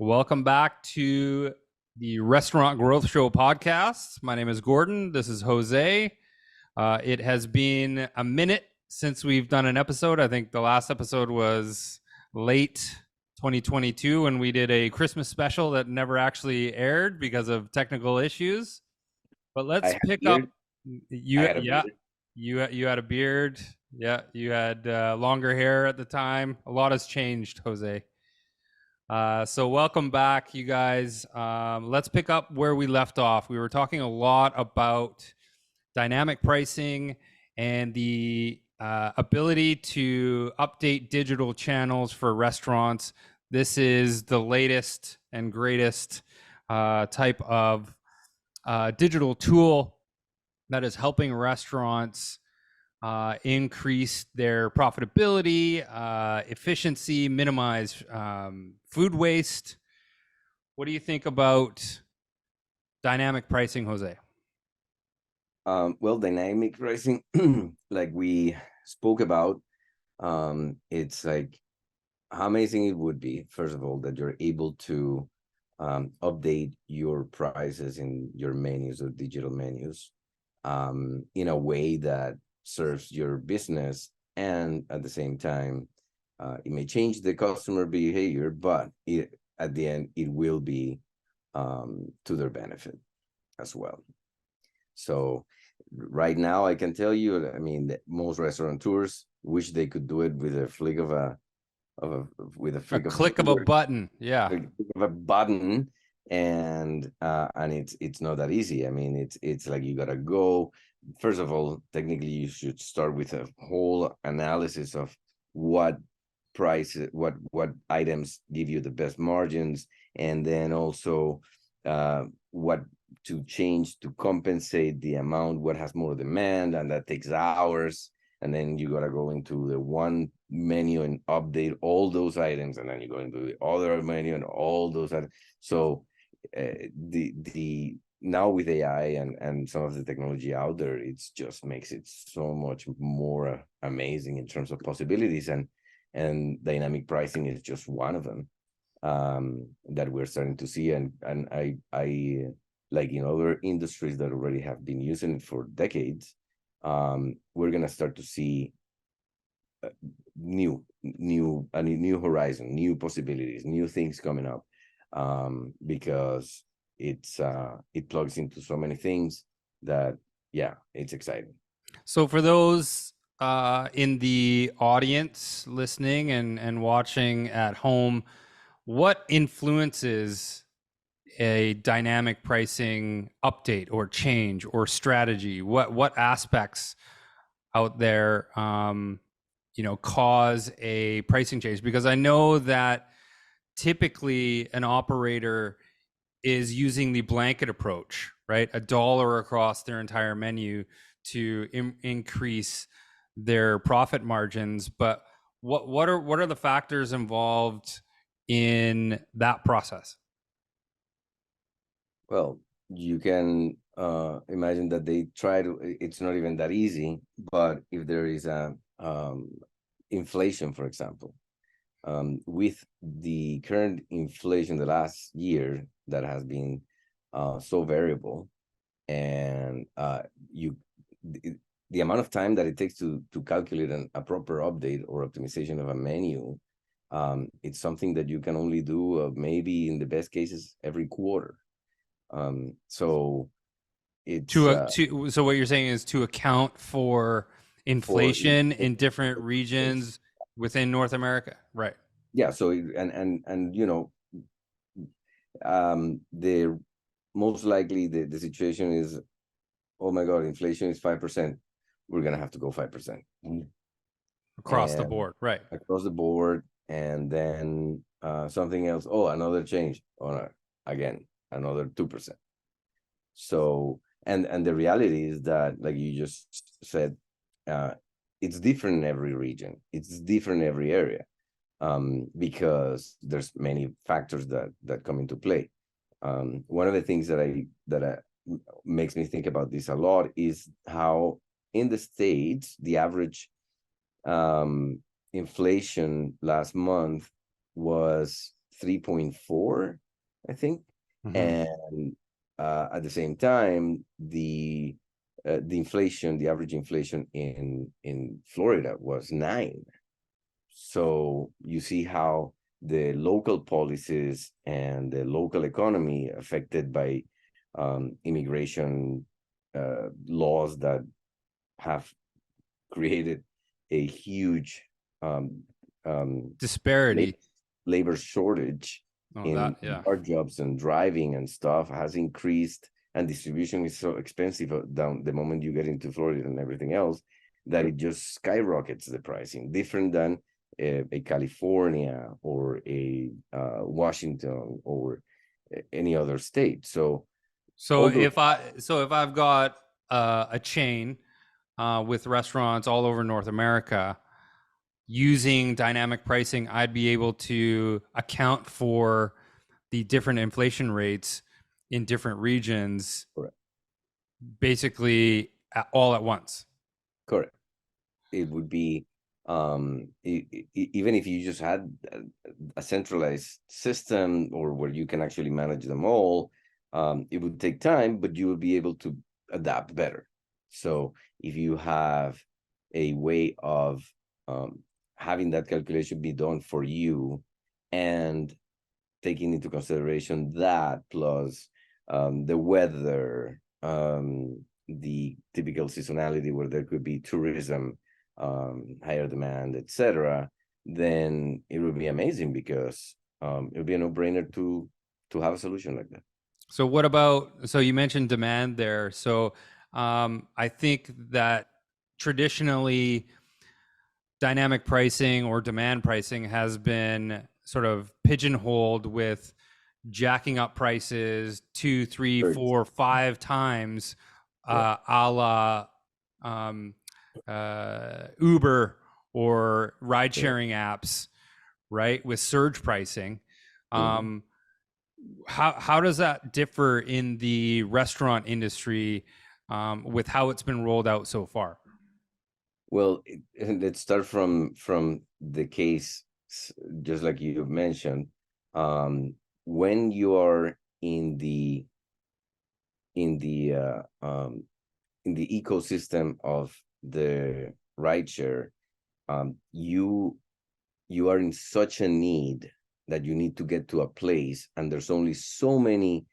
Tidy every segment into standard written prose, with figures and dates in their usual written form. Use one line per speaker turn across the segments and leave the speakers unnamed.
Welcome back to the Restaurant Growth Show podcast. My name is Gordon. This is Jose. It has been a minute since we've done an episode. I think the last episode was late 2022 when we did a Christmas special that never actually aired because of technical issues. But let's pick up. You had a beard. Yeah, you had longer hair at the time. A lot has changed, Jose. So welcome back, you guys. Let's pick up where we left off. We were talking a lot about dynamic pricing and the ability to update digital channels for restaurants. This is the latest and greatest type of digital tool that is helping restaurants increase their profitability, efficiency, minimize food waste. What do you think about dynamic pricing, Jose?
Well, dynamic pricing, like we spoke about, it's like how amazing it would be, first of all, that you're able to update your prices in your menus or digital menus in a way that serves your business, and at the same time it may change the customer behavior, but at the end it will be to their benefit as well. So right now I can tell you, I mean, that most restaurateurs wish they could do it with a flick of a
click of a button. Yeah,
a click of a button, and it's not that easy. I mean, it's like you gotta go. First of all, technically, you should start with a whole analysis of what price, what items give you the best margins, and then also what to change to compensate the amount, what has more demand, and that takes hours. And then you gotta go into the one menu and update all those items, and then you go into the other menu and all those items. So the now with AI and some of the technology out there, it's just makes it so much more amazing in terms of possibilities, and dynamic pricing is just one of them that we're starting to see, and I like in other industries that already have been using it for decades. We're gonna start to see new horizon, new possibilities, new things coming up, because it plugs into so many things that, yeah, it's exciting.
So for those in the audience listening and watching at home, what influences a dynamic pricing update or change or strategy? What aspects out there cause a pricing change? Because I know that typically an operator is using the blanket approach, right? $1 across their entire menu to increase their profit margins. But what are the factors involved in that process?
Well, you can imagine that they try to, it's not even that easy, but if there is a inflation, for example, with the current inflation the last year that has been so variable, and the amount of time that it takes to calculate a proper update or optimization of a menu, it's something that you can only do maybe in the best cases every quarter. So it's
so what you're saying is to account for inflation in different regions within North America, right?
Yeah. So and you know, the most likely the situation is, oh my God, inflation is 5%. We're gonna have to go 5%
across the board, right?
Across the board, and then something else. Oh, another change. Again, another 2%. So and the reality is that, like you just said, it's different in every region. It's different in every area, because there's many factors that come into play. One of the things that makes me think about this a lot is how in the States the average inflation last month was 3.4, I think. And at the same time, the inflation, the average inflation in Florida was 9. So you see how the local policies and the local economy affected by immigration laws that have created a huge
disparity.
Labor shortage in hard jobs, and driving and stuff has increased, and distribution is so expensive down the moment you get into Florida and everything else, that it just skyrockets the pricing, different than a California or a Washington or any other state. So
if I've got a chain with restaurants all over North America, using dynamic pricing, I'd be able to account for the different inflation rates in different regions.
Correct.
Basically all at once.
Correct. It would be even if you just had a centralized system, or where you can actually manage them all, it would take time, but you would be able to adapt better. So if you have a way of having that calculation be done for you, and taking into consideration that plus the weather, the typical seasonality where there could be tourism, higher demand, etc., then it would be amazing, because it would be a no-brainer to have a solution like that.
So what about, so you mentioned demand there. So I think that traditionally dynamic pricing or demand pricing has been sort of pigeonholed with jacking up prices 2, 3, 4, 5 times, a la Uber or ride sharing apps, right? With surge pricing. How does that differ in the restaurant industry with how it's been rolled out so far?
Well, let's start from the case, just like you mentioned. When you are in the ecosystem of the rideshare, you are in such a need that you need to get to a place, and there's only so many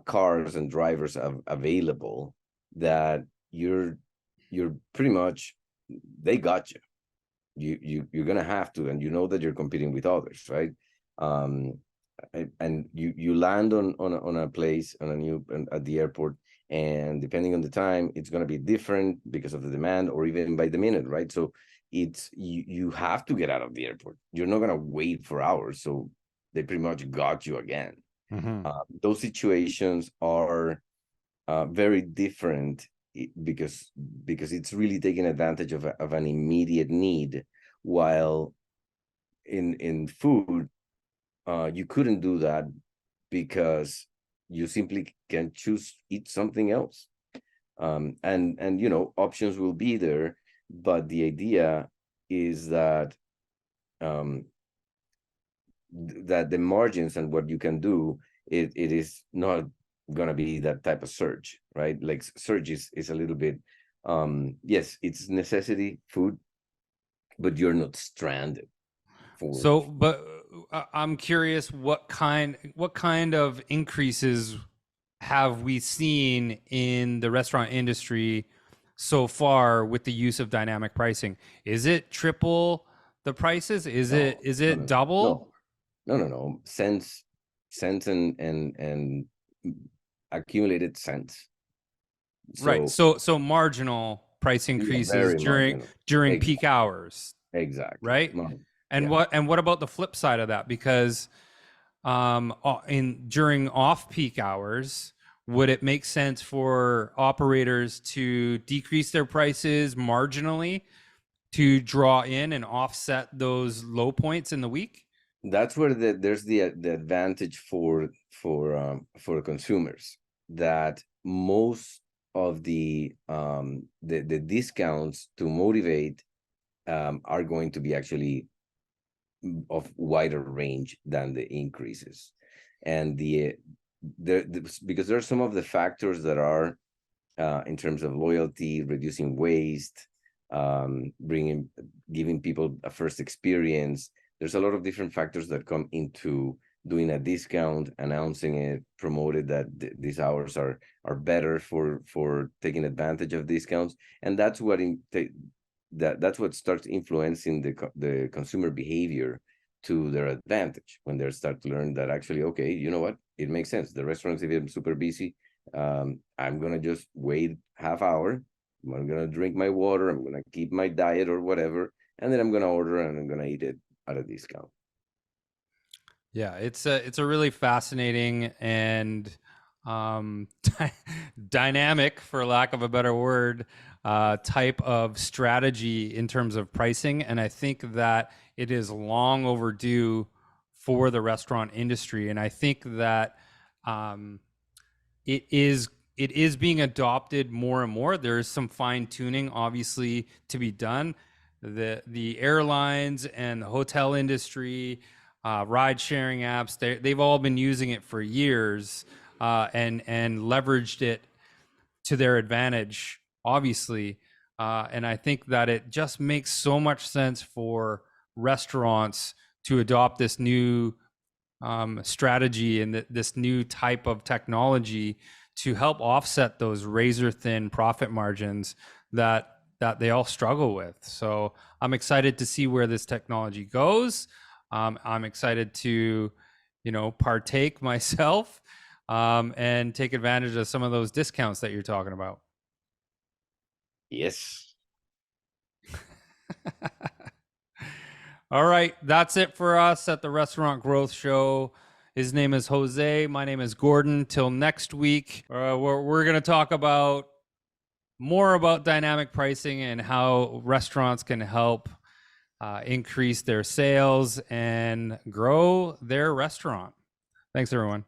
cars and drivers available, that you're pretty much, they got you. You're gonna have to, and you know that you're competing with others, right? And you land on a place, at the airport, and depending on the time, it's gonna be different because of the demand, or even by the minute, right? So it's you have to get out of the airport. You're not gonna wait for hours, so they pretty much got you again. Those situations are very different, because it's really taking advantage of an immediate need, while in food you couldn't do that, because you simply can choose eat something else. And options will be there, but the idea is that that the margins and what you can do, it is not gonna be that type of surge, right? Like surge is a little bit, yes, it's necessity food, but you're not stranded for.
So, but I'm curious, what kind of increases have we seen in the restaurant industry so far with the use of dynamic pricing? Is it triple the prices? Is it double?
No. Cents and accumulated cents.
Right. So marginal price increases during peak hours.
Exactly.
Right. And what about the flip side of that? Because during off-peak hours, would it make sense for operators to decrease their prices marginally to draw in and offset those low points in the week?
That's where there's the advantage for consumers, that most of the discounts to motivate are going to be actually of wider range than the increases. And because there are some of the factors that are in terms of loyalty, reducing waste, giving people a first experience. There's a lot of different factors that come into doing a discount, announcing it, promoted that these hours are better for taking advantage of discounts, and that's what that's what starts influencing the consumer behavior to their advantage when they start to learn that actually, okay, you know what, it makes sense. The restaurants, if I'm super busy, I'm gonna just wait half hour. I'm gonna drink my water. I'm gonna keep my diet or whatever, and then I'm gonna order and I'm gonna eat it at a discount.
Yeah, it's a really fascinating and um, dynamic, for lack of a better word, type of strategy in terms of pricing, and I think that it is long overdue for the restaurant industry, and I think that um, it is being adopted more and more. There is some fine tuning, obviously, to be done. The airlines and the hotel industry, ride sharing apps, they've all been using it for years, and leveraged it to their advantage, obviously. And I think that it just makes so much sense for restaurants to adopt this new strategy and this new type of technology to help offset those razor thin profit margins that they all struggle with. So I'm excited to see where this technology goes. I'm excited to, partake myself, and take advantage of some of those discounts that you're talking about.
Yes.
All right, that's it for us at the Restaurant Growth Show. His name is Jose. My name is Gordon. Till next week, we're going to talk about more about dynamic pricing and how restaurants can help increase their sales and grow their restaurant. Thanks, everyone.